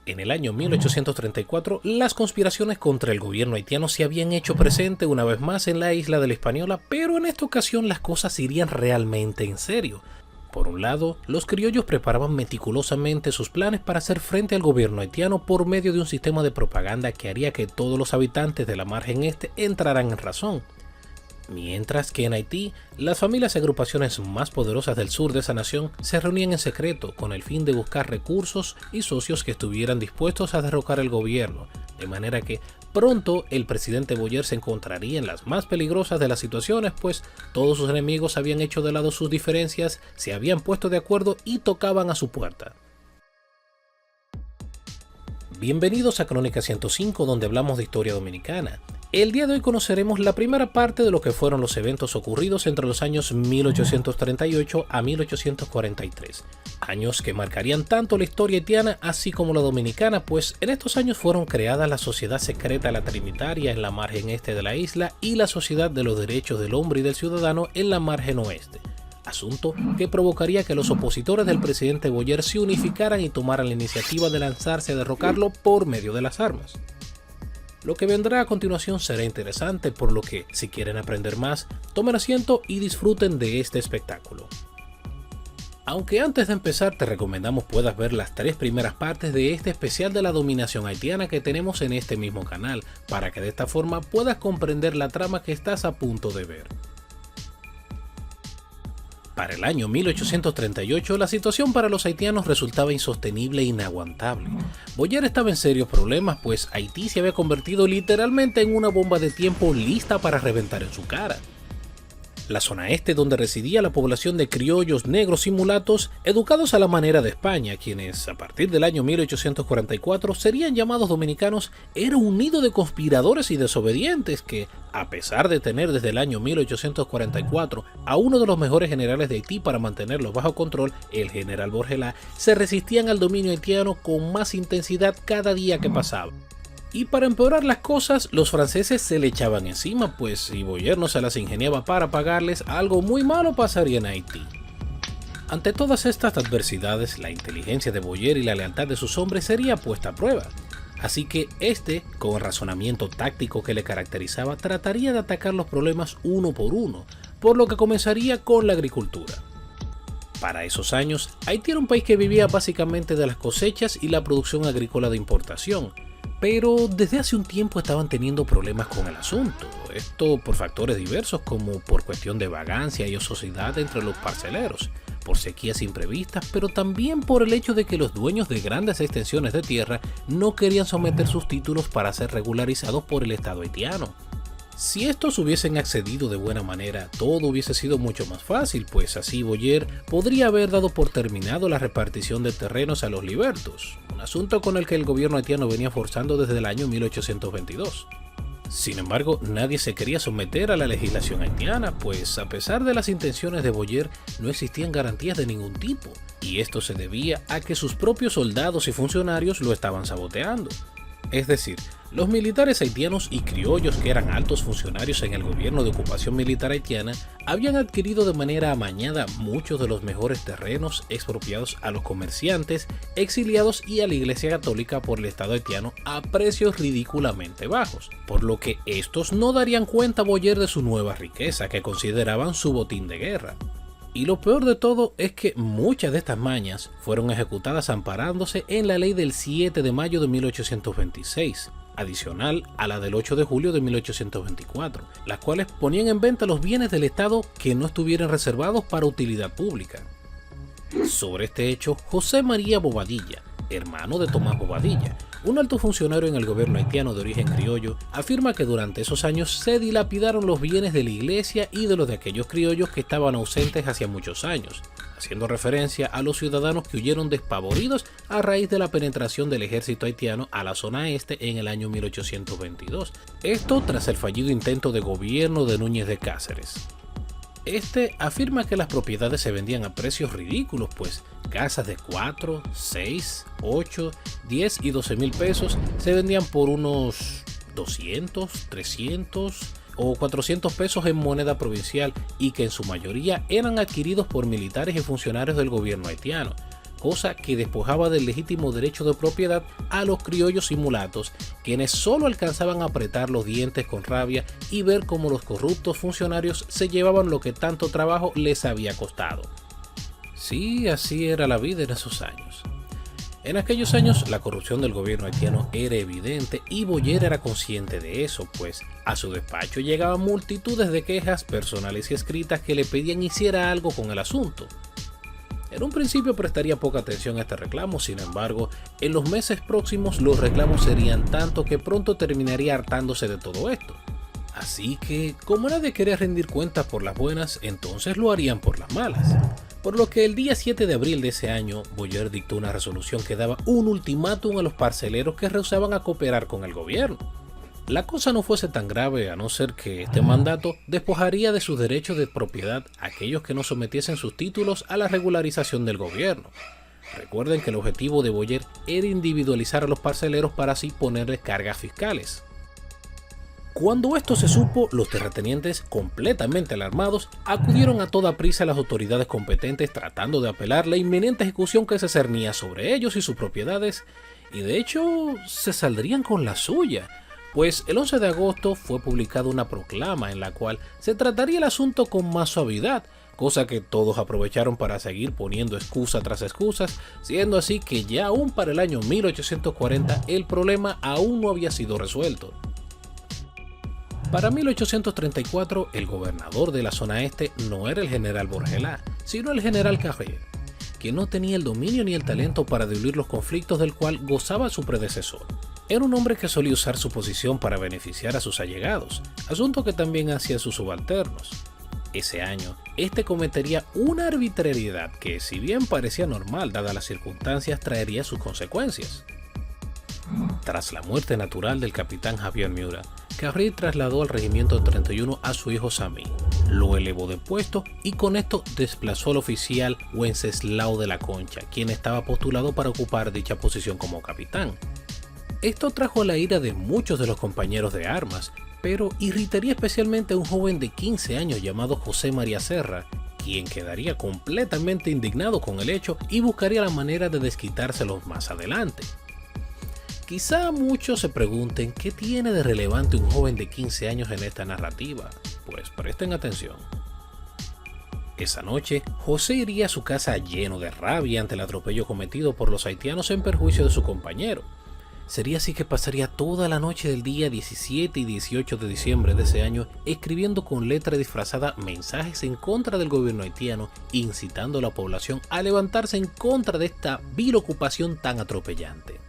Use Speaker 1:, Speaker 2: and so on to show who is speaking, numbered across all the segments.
Speaker 1: En el año 1834, las conspiraciones contra el gobierno haitiano se habían hecho presente una vez más en la isla de la Hispaniola, pero en esta ocasión las cosas irían realmente en serio. Por un lado, los criollos preparaban meticulosamente sus planes para hacer frente al gobierno haitiano por medio de un sistema de propaganda que haría que todos los habitantes de la margen este entraran en razón. Mientras que en Haití, las familias y agrupaciones más poderosas del sur de esa nación se reunían en secreto con el fin de buscar recursos y socios que estuvieran dispuestos a derrocar el gobierno, de manera que pronto el presidente Boyer se encontraría en las más peligrosas de las situaciones, pues todos sus enemigos habían hecho de lado sus diferencias, se habían puesto de acuerdo y tocaban a su puerta. Bienvenidos a Crónica 105, donde hablamos de historia dominicana. El día de hoy conoceremos la primera parte de lo que fueron los eventos ocurridos entre los años 1838 a 1843, años que marcarían tanto la historia haitiana así como la dominicana, pues en estos años fueron creadas la Sociedad Secreta La Trinitaria en la margen este de la isla y la Sociedad de los Derechos del Hombre y del Ciudadano en la margen oeste, asunto que provocaría que los opositores del presidente Boyer se unificaran y tomaran la iniciativa de lanzarse a derrocarlo por medio de las armas. Lo que vendrá a continuación será interesante, por lo que, si quieren aprender más, tomen asiento y disfruten de este espectáculo. Aunque antes de empezar te recomendamos puedas ver las 3 primeras partes de este especial de la dominación haitiana que tenemos en este mismo canal, para que de esta forma puedas comprender la trama que estás a punto de ver. Para el año 1838, la situación para los haitianos resultaba insostenible e inaguantable. Boyer estaba en serios problemas, pues Haití se había convertido literalmente en una bomba de tiempo lista para reventar en su cara. La zona este, donde residía la población de criollos, negros y mulatos, educados a la manera de España, quienes a partir del año 1844 serían llamados dominicanos, era un nido de conspiradores y desobedientes que, a pesar de tener desde el año 1844 a uno de los mejores generales de Haití para mantenerlos bajo control, el general Borgelá, se resistían al dominio haitiano con más intensidad cada día que pasaba. Y para empeorar las cosas, los franceses se le echaban encima, pues si Boyer no se las ingeniaba para pagarles, algo muy malo pasaría en Haití. Ante todas estas adversidades, la inteligencia de Boyer y la lealtad de sus hombres sería puesta a prueba. Así que este, con el razonamiento táctico que le caracterizaba, trataría de atacar los problemas uno por uno, por lo que comenzaría con la agricultura. Para esos años, Haití era un país que vivía básicamente de las cosechas y la producción agrícola de importación, pero desde hace un tiempo estaban teniendo problemas con el asunto, esto por factores diversos como por cuestión de vagancia y ociosidad entre los parceleros, por sequías imprevistas, pero también por el hecho de que los dueños de grandes extensiones de tierra no querían someter sus títulos para ser regularizados por el Estado haitiano. Si estos hubiesen accedido de buena manera, todo hubiese sido mucho más fácil, pues así Boyer podría haber dado por terminado la repartición de terrenos a los libertos, un asunto con el que el gobierno haitiano venía forzando desde el año 1822. Sin embargo, nadie se quería someter a la legislación haitiana, pues a pesar de las intenciones de Boyer, no existían garantías de ningún tipo, y esto se debía a que sus propios soldados y funcionarios lo estaban saboteando. Es decir, los militares haitianos y criollos que eran altos funcionarios en el gobierno de ocupación militar haitiana habían adquirido de manera amañada muchos de los mejores terrenos expropiados a los comerciantes, exiliados y a la Iglesia Católica por el Estado haitiano a precios ridículamente bajos, por lo que estos no darían cuenta a Boyer de su nueva riqueza que consideraban su botín de guerra. Y lo peor de todo es que muchas de estas mañas fueron ejecutadas amparándose en la ley del 7 de mayo de 1826, adicional a la del 8 de julio de 1824, las cuales ponían en venta los bienes del Estado que no estuvieran reservados para utilidad pública. Sobre este hecho, José María Bobadilla, hermano de Tomás Bobadilla, un alto funcionario en el gobierno haitiano de origen criollo, afirma que durante esos años se dilapidaron los bienes de la iglesia y de los de aquellos criollos que estaban ausentes hacía muchos años, haciendo referencia a los ciudadanos que huyeron despavoridos a raíz de la penetración del ejército haitiano a la zona este en el año 1822, esto tras el fallido intento de gobierno de Núñez de Cáceres. Este afirma que las propiedades se vendían a precios ridículos, pues casas de 4, 6, 8, 10 y 12 mil pesos se vendían por unos 200, 300 o 400 pesos en moneda provincial y que en su mayoría eran adquiridos por militares y funcionarios del gobierno haitiano, cosa que despojaba del legítimo derecho de propiedad a los criollos y mulatos, quienes solo alcanzaban a apretar los dientes con rabia y ver cómo los corruptos funcionarios se llevaban lo que tanto trabajo les había costado. Sí, así era la vida en esos años. En aquellos años la corrupción del gobierno haitiano era evidente y Boyer era consciente de eso, pues a su despacho llegaban multitudes de quejas personales y escritas que le pedían hiciera algo con el asunto. En un principio prestaría poca atención a este reclamo, sin embargo, en los meses próximos los reclamos serían tanto que pronto terminaría hartándose de todo esto. Así que, como nadie quería rendir cuentas por las buenas, entonces lo harían por las malas. Por lo que el día 7 de abril de ese año, Boyer dictó una resolución que daba un ultimátum a los parceleros que rehusaban a cooperar con el gobierno. La cosa no fuese tan grave a no ser que este mandato despojaría de sus derechos de propiedad a aquellos que no sometiesen sus títulos a la regularización del gobierno. Recuerden que el objetivo de Boyer era individualizar a los parceleros para así ponerles cargas fiscales. Cuando esto se supo, los terratenientes, completamente alarmados, acudieron a toda prisa a las autoridades competentes tratando de apelar la inminente ejecución que se cernía sobre ellos y sus propiedades, y de hecho se saldrían con la suya, pues el 11 de agosto fue publicada una proclama en la cual se trataría el asunto con más suavidad, cosa que todos aprovecharon para seguir poniendo excusa tras excusas, siendo así que ya aún para el año 1840 el problema aún no había sido resuelto. Para 1834, el gobernador de la zona este no era el general Borgelá, sino el general Carrier, que no tenía el dominio ni el talento para diluir los conflictos del cual gozaba su predecesor. Era un hombre que solía usar su posición para beneficiar a sus allegados, asunto que también hacían sus subalternos. Ese año, este cometería una arbitrariedad que, si bien parecía normal dadas las circunstancias, traería sus consecuencias. Tras la muerte natural del capitán Javier Miura, Carrier trasladó al regimiento 31 a su hijo Samí, lo elevó de puesto y con esto desplazó al oficial Wenceslao de la Concha, quien estaba postulado para ocupar dicha posición como capitán. Esto trajo la ira de muchos de los compañeros de armas, pero irritaría especialmente a un joven de 15 años llamado José María Serra, quien quedaría completamente indignado con el hecho y buscaría la manera de desquitárselos más adelante. Quizá muchos se pregunten qué tiene de relevante un joven de 15 años en esta narrativa, pues presten atención. Esa noche, José iría a su casa lleno de rabia ante el atropello cometido por los haitianos en perjuicio de su compañero. Sería así que pasaría toda la noche del día 17 y 18 de diciembre de ese año escribiendo con letra disfrazada mensajes en contra del gobierno haitiano, incitando a la población a levantarse en contra de esta vil ocupación tan atropellante.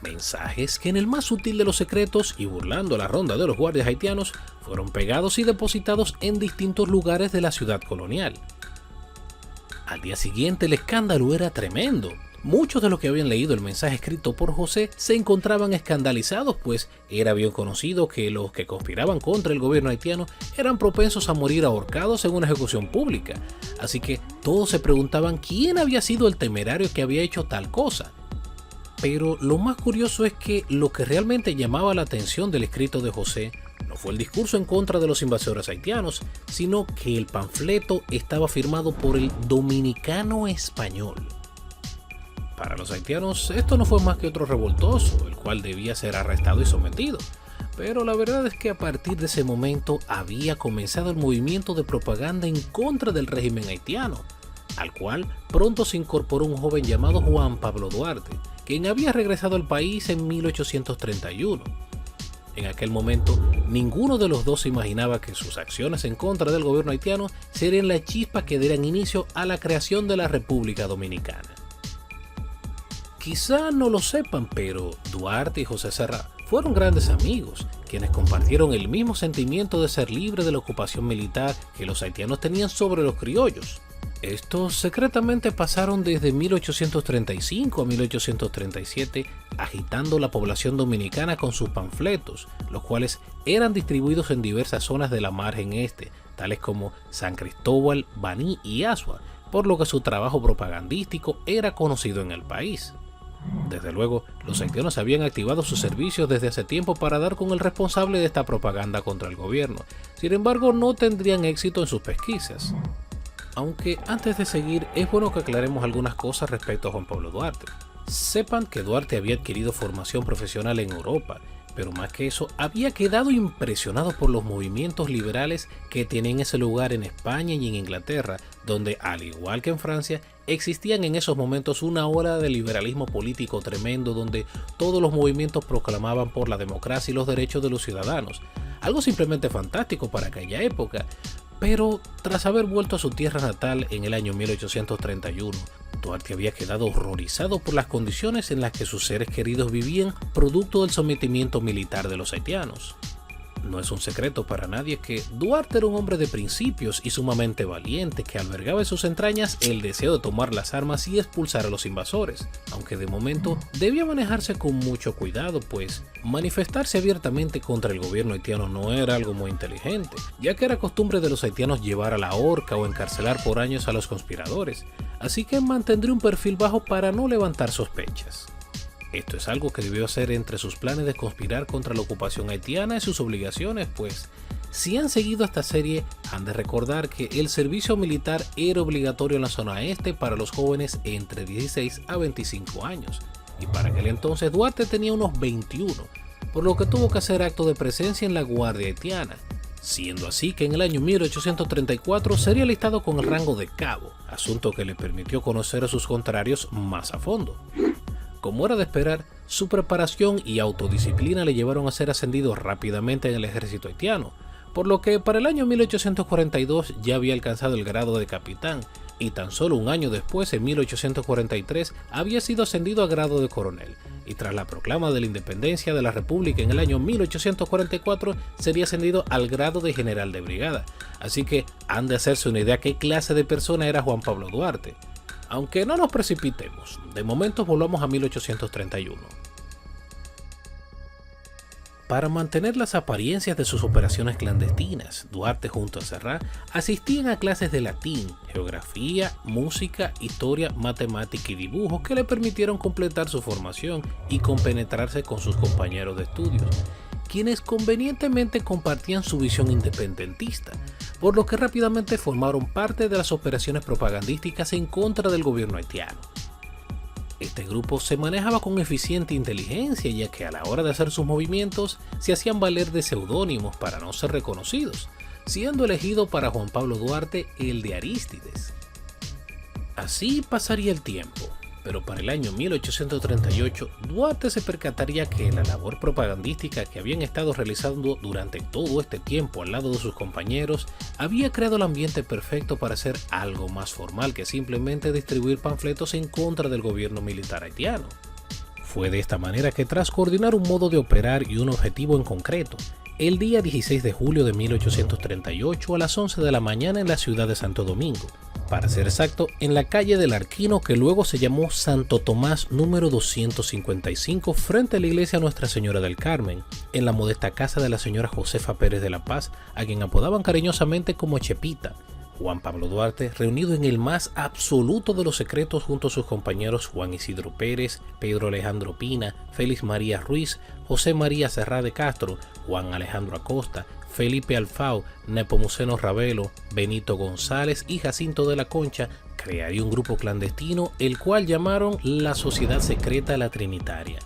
Speaker 1: Mensajes que en el más sutil de los secretos y burlando la ronda de los guardias haitianos fueron pegados y depositados en distintos lugares de la ciudad colonial. Al día siguiente el escándalo era tremendo. Muchos de los que habían leído el mensaje escrito por José se encontraban escandalizados, pues era bien conocido que los que conspiraban contra el gobierno haitiano eran propensos a morir ahorcados en una ejecución pública, así que todos se preguntaban quién había sido el temerario que había hecho tal cosa. Pero lo más curioso es que lo que realmente llamaba la atención del escrito de José no fue el discurso en contra de los invasores haitianos, sino que el panfleto estaba firmado por el dominicano español. Para los haitianos esto no fue más que otro revoltoso, el cual debía ser arrestado y sometido. Pero la verdad es que a partir de ese momento había comenzado el movimiento de propaganda en contra del régimen haitiano, al cual pronto se incorporó un joven llamado Juan Pablo Duarte, quien había regresado al país en 1831. En aquel momento, ninguno de los dos se imaginaba que sus acciones en contra del gobierno haitiano serían la chispa que dieran inicio a la creación de la República Dominicana. Quizá no lo sepan, pero Duarte y José Serra fueron grandes amigos, quienes compartieron el mismo sentimiento de ser libre de la ocupación militar que los haitianos tenían sobre los criollos. Estos secretamente pasaron desde 1835 a 1837 agitando la población dominicana con sus panfletos, los cuales eran distribuidos en diversas zonas de la margen este, tales como San Cristóbal, Baní y Asua, por lo que su trabajo propagandístico era conocido en el país. Desde luego, los haitianos habían activado sus servicios desde hace tiempo para dar con el responsable de esta propaganda contra el gobierno, sin embargo no tendrían éxito en sus pesquisas. Aunque antes de seguir, es bueno que aclaremos algunas cosas respecto a Juan Pablo Duarte. Sepan que Duarte había adquirido formación profesional en Europa, pero más que eso, había quedado impresionado por los movimientos liberales que tienen ese lugar en España y en Inglaterra, donde, al igual que en Francia, existían en esos momentos una ola de liberalismo político tremendo donde todos los movimientos proclamaban por la democracia y los derechos de los ciudadanos. Algo simplemente fantástico para aquella época. Pero tras haber vuelto a su tierra natal en el año 1831, Duarte había quedado horrorizado por las condiciones en las que sus seres queridos vivían producto del sometimiento militar de los haitianos. No es un secreto para nadie que Duarte era un hombre de principios y sumamente valiente que albergaba en sus entrañas el deseo de tomar las armas y expulsar a los invasores, aunque de momento debía manejarse con mucho cuidado, pues manifestarse abiertamente contra el gobierno haitiano no era algo muy inteligente, ya que era costumbre de los haitianos llevar a la horca o encarcelar por años a los conspiradores, así que mantendría un perfil bajo para no levantar sospechas. Esto es algo que debió hacer entre sus planes de conspirar contra la ocupación haitiana y sus obligaciones, pues si han seguido esta serie han de recordar que el servicio militar era obligatorio en la zona este para los jóvenes entre 16 a 25 años, y para aquel entonces Duarte tenía unos 21, por lo que tuvo que hacer acto de presencia en la Guardia Haitiana, siendo así que en el año 1834 sería alistado con el rango de cabo, asunto que le permitió conocer a sus contrarios más a fondo. Como era de esperar, su preparación y autodisciplina le llevaron a ser ascendido rápidamente en el ejército haitiano, por lo que para el año 1842 ya había alcanzado el grado de capitán, y tan solo un año después, en 1843, había sido ascendido a grado de coronel, y tras la proclama de la independencia de la República en el año 1844 sería ascendido al grado de general de brigada, así que han de hacerse una idea qué clase de persona era Juan Pablo Duarte. Aunque no nos precipitemos, de momento volvamos a 1831. Para mantener las apariencias de sus operaciones clandestinas, Duarte junto a Serrat asistían a clases de latín, geografía, música, historia, matemática y dibujo que le permitieron completar su formación y compenetrarse con sus compañeros de estudios, quienes convenientemente compartían su visión independentista, por lo que rápidamente formaron parte de las operaciones propagandísticas en contra del gobierno haitiano. Este grupo se manejaba con eficiente inteligencia, ya que a la hora de hacer sus movimientos se hacían valer de seudónimos para no ser reconocidos, siendo elegido para Juan Pablo Duarte el de Arístides. Así pasaría el tiempo, pero para el año 1838 Duarte se percataría que la labor propagandística que habían estado realizando durante todo este tiempo al lado de sus compañeros había creado el ambiente perfecto para hacer algo más formal que simplemente distribuir panfletos en contra del gobierno militar haitiano. Fue de esta manera que, tras coordinar un modo de operar y un objetivo en concreto, el día 16 de julio de 1838 a las 11 de la mañana en la ciudad de Santo Domingo, para ser exacto, en la calle del Arquino, que luego se llamó Santo Tomás número 255, frente a la iglesia Nuestra Señora del Carmen, en la modesta casa de la señora Josefa Pérez de la Paz, a quien apodaban cariñosamente como Chepita. Juan Pablo Duarte, reunido en el más absoluto de los secretos junto a sus compañeros Juan Isidro Pérez, Pedro Alejandro Pina, Félix María Ruiz, José María Serrat de Castro, Juan Alejandro Acosta, Felipe Alfao, Nepomuceno Ravelo, Benito González y Jacinto de la Concha, crearía un grupo clandestino, el cual llamaron la Sociedad Secreta La Trinitaria.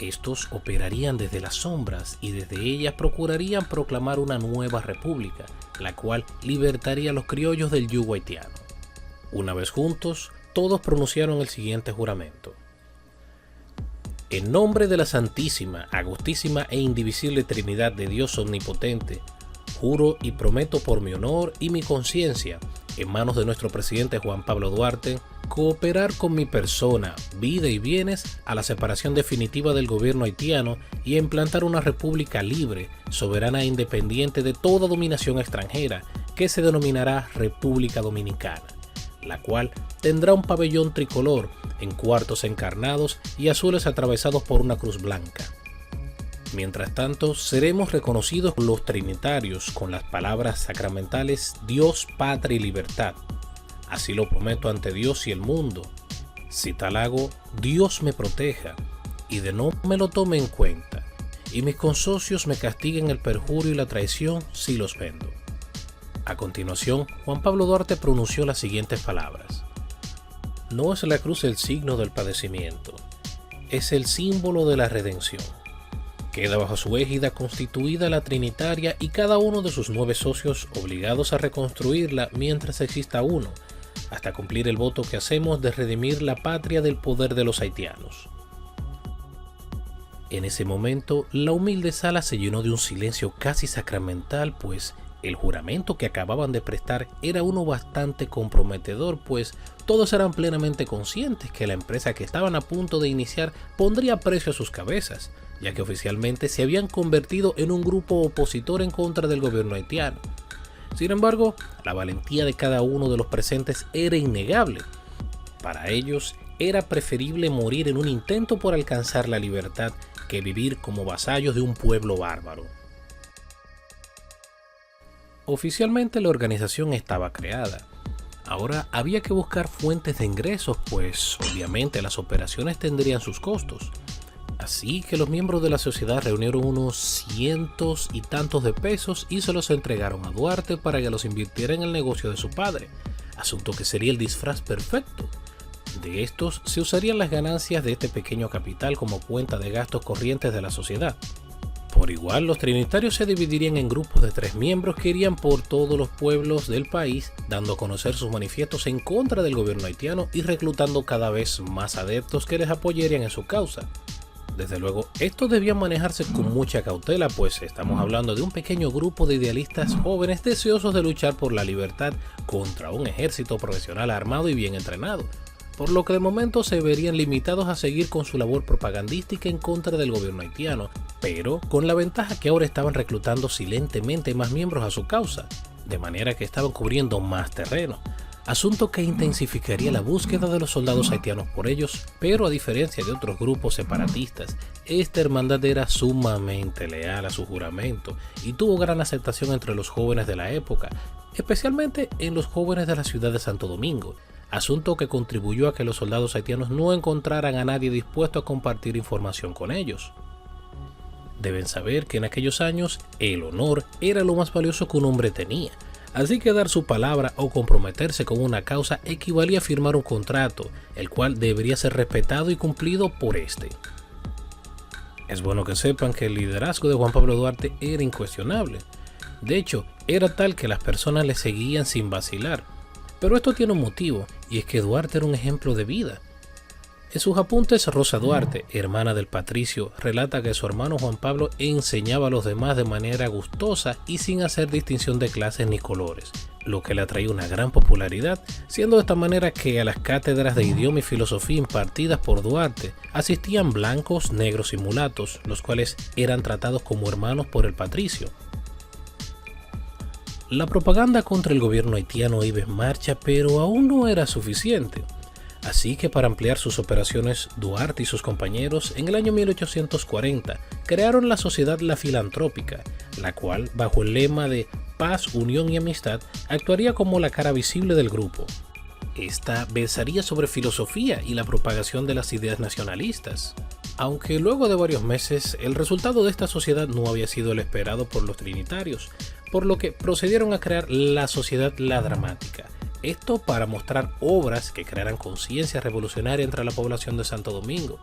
Speaker 1: Estos operarían desde las sombras y desde ellas procurarían proclamar una nueva república, la cual libertaría a los criollos del yugo haitiano. Una vez juntos, todos pronunciaron el siguiente juramento: en nombre de la Santísima, Agustísima e Indivisible Trinidad de Dios Omnipotente, juro y prometo por mi honor y mi conciencia, en manos de nuestro presidente Juan Pablo Duarte, cooperar con mi persona, vida y bienes a la separación definitiva del gobierno haitiano y a implantar una república libre, soberana e independiente de toda dominación extranjera, que se denominará República Dominicana, la cual tendrá un pabellón tricolor en cuartos encarnados y azules atravesados por una cruz blanca. Mientras tanto, seremos reconocidos los trinitarios con las palabras sacramentales Dios, Patria y Libertad. Así lo prometo ante Dios y el mundo. Si tal hago, Dios me proteja y de no me lo tome en cuenta, y mis consocios me castiguen el perjurio y la traición si los vendo. A continuación, Juan Pablo Duarte pronunció las siguientes palabras: "No es la cruz el signo del padecimiento, es el símbolo de la redención. Queda bajo su égida constituida la Trinitaria y cada uno de sus 9 socios obligados a reconstruirla mientras exista uno, hasta cumplir el voto que hacemos de redimir la patria del poder de los haitianos". En ese momento, la humilde sala se llenó de un silencio casi sacramental, pues el juramento que acababan de prestar era uno bastante comprometedor, pues todos eran plenamente conscientes que la empresa que estaban a punto de iniciar pondría precio a sus cabezas, ya que oficialmente se habían convertido en un grupo opositor en contra del gobierno haitiano. Sin embargo, la valentía de cada uno de los presentes era innegable. Para ellos, era preferible morir en un intento por alcanzar la libertad que vivir como vasallos de un pueblo bárbaro. Oficialmente la organización estaba creada. Ahora había que buscar fuentes de ingresos, pues obviamente las operaciones tendrían sus costos. Así que los miembros de la sociedad reunieron unos cientos y tantos de pesos y se los entregaron a Duarte para que los invirtiera en el negocio de su padre, asunto que sería el disfraz perfecto. De estos se usarían las ganancias de este pequeño capital como cuenta de gastos corrientes de la sociedad. Por igual, los trinitarios se dividirían en grupos de 3 miembros que irían por todos los pueblos del país, dando a conocer sus manifiestos en contra del gobierno haitiano y reclutando cada vez más adeptos que les apoyarían en su causa. Desde luego, esto debía manejarse con mucha cautela, pues estamos hablando de un pequeño grupo de idealistas jóvenes deseosos de luchar por la libertad contra un ejército profesional armado y bien entrenado, por lo que de momento se verían limitados a seguir con su labor propagandística en contra del gobierno haitiano, pero con la ventaja que ahora estaban reclutando silentemente más miembros a su causa, de manera que estaban cubriendo más terreno, asunto que intensificaría la búsqueda de los soldados haitianos por ellos, pero a diferencia de otros grupos separatistas, esta hermandad era sumamente leal a su juramento y tuvo gran aceptación entre los jóvenes de la época, especialmente en los jóvenes de la ciudad de Santo Domingo, asunto que contribuyó a que los soldados haitianos no encontraran a nadie dispuesto a compartir información con ellos. Deben saber que en aquellos años el honor era lo más valioso que un hombre tenía, así que dar su palabra o comprometerse con una causa equivalía a firmar un contrato, el cual debería ser respetado y cumplido por este. Es bueno que sepan que el liderazgo de Juan Pablo Duarte era incuestionable. De hecho, era tal que las personas le seguían sin vacilar. Pero esto tiene un motivo, y es que Duarte era un ejemplo de vida. En sus apuntes, Rosa Duarte, hermana del patricio, relata que su hermano Juan Pablo enseñaba a los demás de manera gustosa y sin hacer distinción de clases ni colores, lo que le atraía una gran popularidad, siendo de esta manera que a las cátedras de idioma y filosofía impartidas por Duarte asistían blancos, negros y mulatos, los cuales eran tratados como hermanos por el patricio. La propaganda contra el gobierno haitiano iba en marcha, pero aún no era suficiente. Así que para ampliar sus operaciones, Duarte y sus compañeros en el año 1840 crearon la Sociedad La Filantrópica, la cual, bajo el lema de paz, unión y amistad, actuaría como la cara visible del grupo. Esta versaría sobre filosofía y la propagación de las ideas nacionalistas. Aunque luego de varios meses, el resultado de esta sociedad no había sido el esperado por los trinitarios, por lo que procedieron a crear la Sociedad La Dramática. Esto para mostrar obras que crearan conciencia revolucionaria entre la población de Santo Domingo.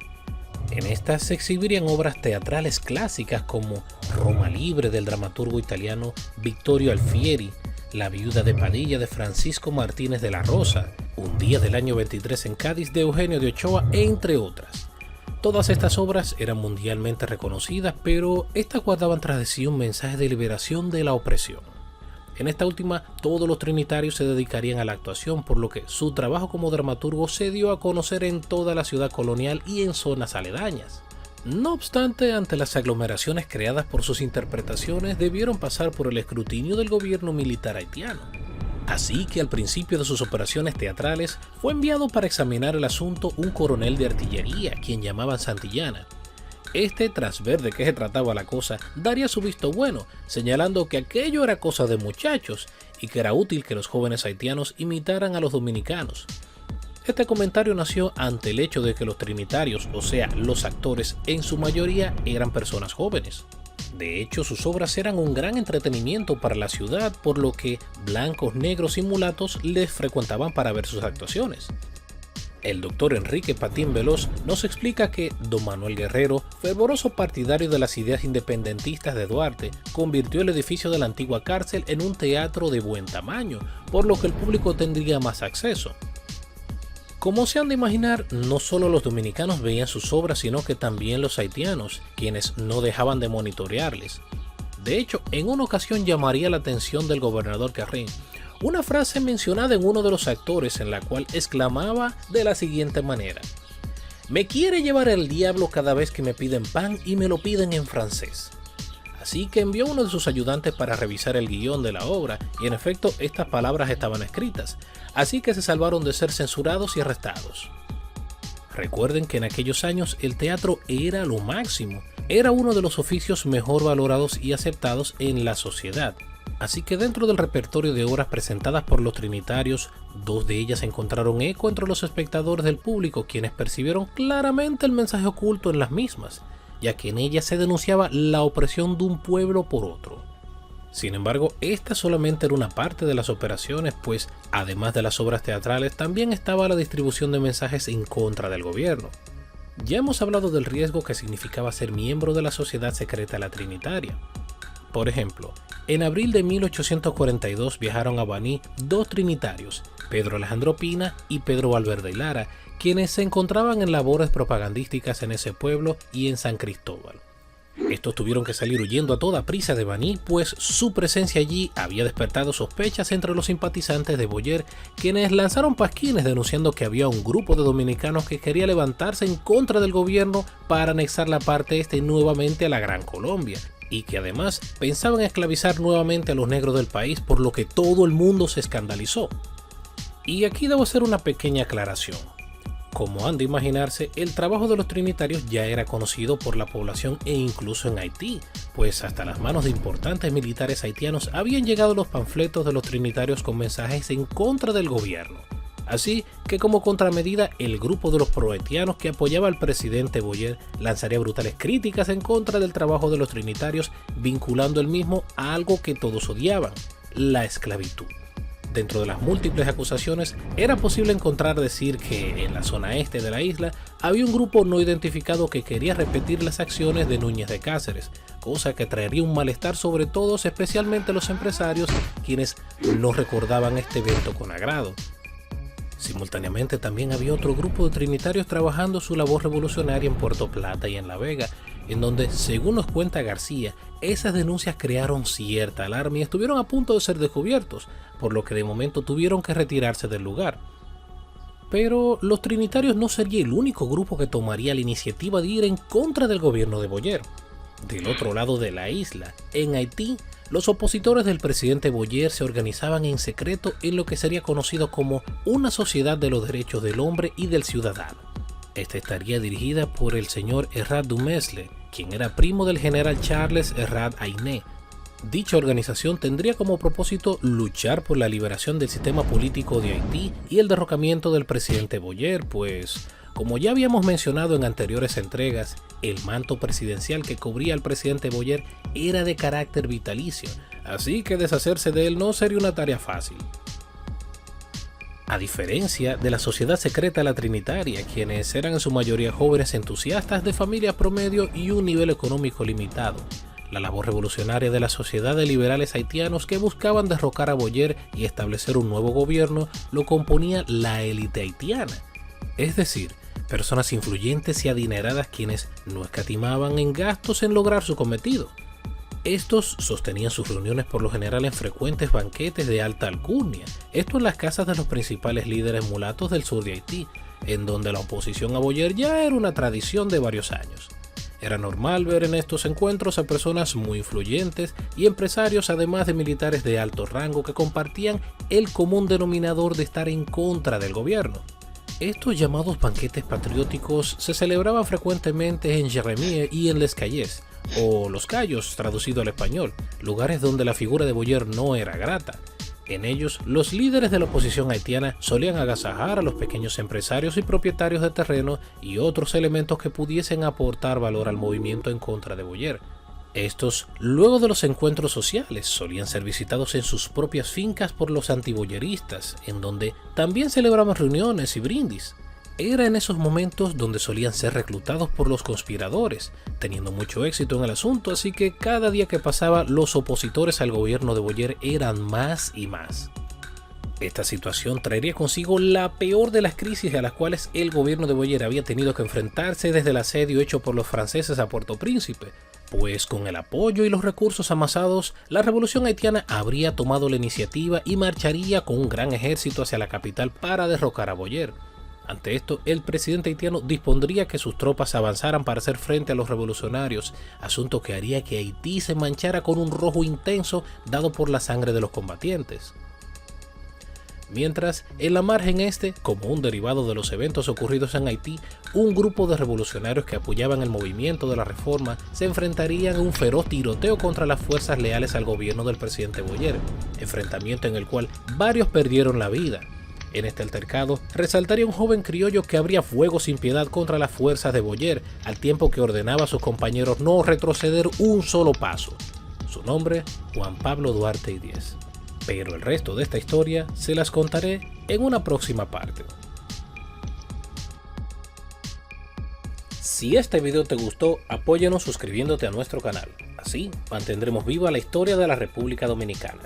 Speaker 1: En estas se exhibirían obras teatrales clásicas como Roma Libre del dramaturgo italiano Vittorio Alfieri, La viuda de Padilla de Francisco Martínez de la Rosa, Un día del año 23 en Cádiz de Eugenio de Ochoa, entre otras. Todas estas obras eran mundialmente reconocidas, pero estas guardaban tras de sí un mensaje de liberación de la opresión. En esta última, todos los trinitarios se dedicarían a la actuación, por lo que su trabajo como dramaturgo se dio a conocer en toda la ciudad colonial y en zonas aledañas. No obstante, ante las aglomeraciones creadas por sus interpretaciones, debieron pasar por el escrutinio del gobierno militar haitiano. Así que al principio de sus operaciones teatrales, fue enviado para examinar el asunto un coronel de artillería, quien llamaban Santillana. Este, tras ver de qué se trataba la cosa, daría su visto bueno, señalando que aquello era cosa de muchachos y que era útil que los jóvenes haitianos imitaran a los dominicanos. Este comentario nació ante el hecho de que los trinitarios, o sea, los actores, en su mayoría eran personas jóvenes. De hecho, sus obras eran un gran entretenimiento para la ciudad, por lo que blancos, negros y mulatos les frecuentaban para ver sus actuaciones. El doctor Enrique Patín Veloz nos explica que don Manuel Guerrero, fervoroso partidario de las ideas independentistas de Duarte, convirtió el edificio de la antigua cárcel en un teatro de buen tamaño, por lo que el público tendría más acceso. Como se han de imaginar, no solo los dominicanos veían sus obras, sino que también los haitianos, quienes no dejaban de monitorearles. De hecho, en una ocasión llamaría la atención del gobernador Carrín una frase mencionada en uno de los actores en la cual exclamaba de la siguiente manera: "Me quiere llevar el diablo cada vez que me piden pan y me lo piden en francés". Así que envió a uno de sus ayudantes para revisar el guión de la obra y en efecto estas palabras estaban escritas, así que se salvaron de ser censurados y arrestados. Recuerden que en aquellos años el teatro era lo máximo, era uno de los oficios mejor valorados y aceptados en la sociedad. Así que dentro del repertorio de obras presentadas por los trinitarios, dos de ellas encontraron eco entre los espectadores del público, quienes percibieron claramente el mensaje oculto en las mismas, ya que en ellas se denunciaba la opresión de un pueblo por otro. Sin embargo, esta solamente era una parte de las operaciones, pues además de las obras teatrales también estaba la distribución de mensajes en contra del gobierno. Ya hemos hablado del riesgo que significaba ser miembro de la sociedad secreta la trinitaria. Por ejemplo, en abril de 1842 viajaron a Baní dos trinitarios, Pedro Alejandro Pina y Pedro Valverde y Lara, quienes se encontraban en labores propagandísticas en ese pueblo y en San Cristóbal. Estos tuvieron que salir huyendo a toda prisa de Baní, pues su presencia allí había despertado sospechas entre los simpatizantes de Boyer, quienes lanzaron pasquines denunciando que había un grupo de dominicanos que quería levantarse en contra del gobierno para anexar la parte este nuevamente a la Gran Colombia, y que además pensaban esclavizar nuevamente a los negros del país, por lo que todo el mundo se escandalizó. Y aquí debo hacer una pequeña aclaración. Como han de imaginarse, el trabajo de los trinitarios ya era conocido por la población e incluso en Haití, pues hasta las manos de importantes militares haitianos habían llegado los panfletos de los trinitarios con mensajes en contra del gobierno. Así que como contramedida, el grupo de los pro-haitianos que apoyaba al presidente Boyer lanzaría brutales críticas en contra del trabajo de los trinitarios, vinculando el mismo a algo que todos odiaban: la esclavitud. Dentro de las múltiples acusaciones, era posible encontrar decir que en la zona este de la isla había un grupo no identificado que quería repetir las acciones de Núñez de Cáceres, cosa que traería un malestar sobre todos, especialmente los empresarios, quienes no recordaban este evento con agrado. Simultáneamente también había otro grupo de trinitarios trabajando su labor revolucionaria en Puerto Plata y en La Vega, en donde, según nos cuenta García, esas denuncias crearon cierta alarma y estuvieron a punto de ser descubiertos, por lo que de momento tuvieron que retirarse del lugar. Pero los trinitarios no sería el único grupo que tomaría la iniciativa de ir en contra del gobierno de Boyer. Del otro lado de la isla, en Haití, los opositores del presidente Boyer se organizaban en secreto en lo que sería conocido como una Sociedad de los Derechos del Hombre y del Ciudadano. Esta estaría dirigida por el señor Errad Dumesle, quien era primo del general Charles Errad Ayné. Dicha organización tendría como propósito luchar por la liberación del sistema político de Haití y el derrocamiento del presidente Boyer, pues, como ya habíamos mencionado en anteriores entregas, el manto presidencial que cubría al presidente Boyer era de carácter vitalicio, así que deshacerse de él no sería una tarea fácil. A diferencia de la sociedad secreta la trinitaria, quienes eran en su mayoría jóvenes entusiastas de familia promedio y un nivel económico limitado, la labor revolucionaria de la sociedad de liberales haitianos que buscaban derrocar a Boyer y establecer un nuevo gobierno lo componía la élite haitiana, es decir, personas influyentes y adineradas quienes no escatimaban en gastos en lograr su cometido. Estos sostenían sus reuniones por lo general en frecuentes banquetes de alta alcurnia, esto en las casas de los principales líderes mulatos del sur de Haití, en donde la oposición a Boyer ya era una tradición de varios años. Era normal ver en estos encuentros a personas muy influyentes y empresarios, además de militares de alto rango que compartían el común denominador de estar en contra del gobierno. Estos llamados banquetes patrióticos se celebraban frecuentemente en Jérémie y en Les Cayes, o Los Cayos traducido al español, lugares donde la figura de Boyer no era grata. En ellos, los líderes de la oposición haitiana solían agasajar a los pequeños empresarios y propietarios de terreno y otros elementos que pudiesen aportar valor al movimiento en contra de Boyer. Estos, luego de los encuentros sociales, solían ser visitados en sus propias fincas por los antiboyeristas, en donde también celebraban reuniones y brindis. Era en esos momentos donde solían ser reclutados por los conspiradores, teniendo mucho éxito en el asunto, así que cada día que pasaba los opositores al gobierno de Boyer eran más y más. Esta situación traería consigo la peor de las crisis a las cuales el gobierno de Boyer había tenido que enfrentarse desde el asedio hecho por los franceses a Puerto Príncipe, pues con el apoyo y los recursos amasados, la revolución haitiana habría tomado la iniciativa y marcharía con un gran ejército hacia la capital para derrocar a Boyer. Ante esto, el presidente haitiano dispondría que sus tropas avanzaran para hacer frente a los revolucionarios, asunto que haría que Haití se manchara con un rojo intenso dado por la sangre de los combatientes. Mientras, en la margen este, como un derivado de los eventos ocurridos en Haití, un grupo de revolucionarios que apoyaban el movimiento de la reforma se enfrentarían a un feroz tiroteo contra las fuerzas leales al gobierno del presidente Boyer, enfrentamiento en el cual varios perdieron la vida. En este altercado, resaltaría un joven criollo que abría fuego sin piedad contra las fuerzas de Boyer, al tiempo que ordenaba a sus compañeros no retroceder un solo paso. Su nombre, Juan Pablo Duarte y Díez. Pero el resto de esta historia se las contaré en una próxima parte. Si este video te gustó, apóyanos suscribiéndote a nuestro canal. Así mantendremos viva la historia de la República Dominicana.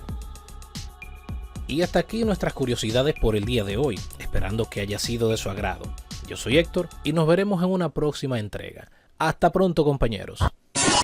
Speaker 1: Y hasta aquí nuestras curiosidades por el día de hoy, esperando que haya sido de su agrado. Yo soy Héctor y nos veremos en una próxima entrega. Hasta pronto, compañeros.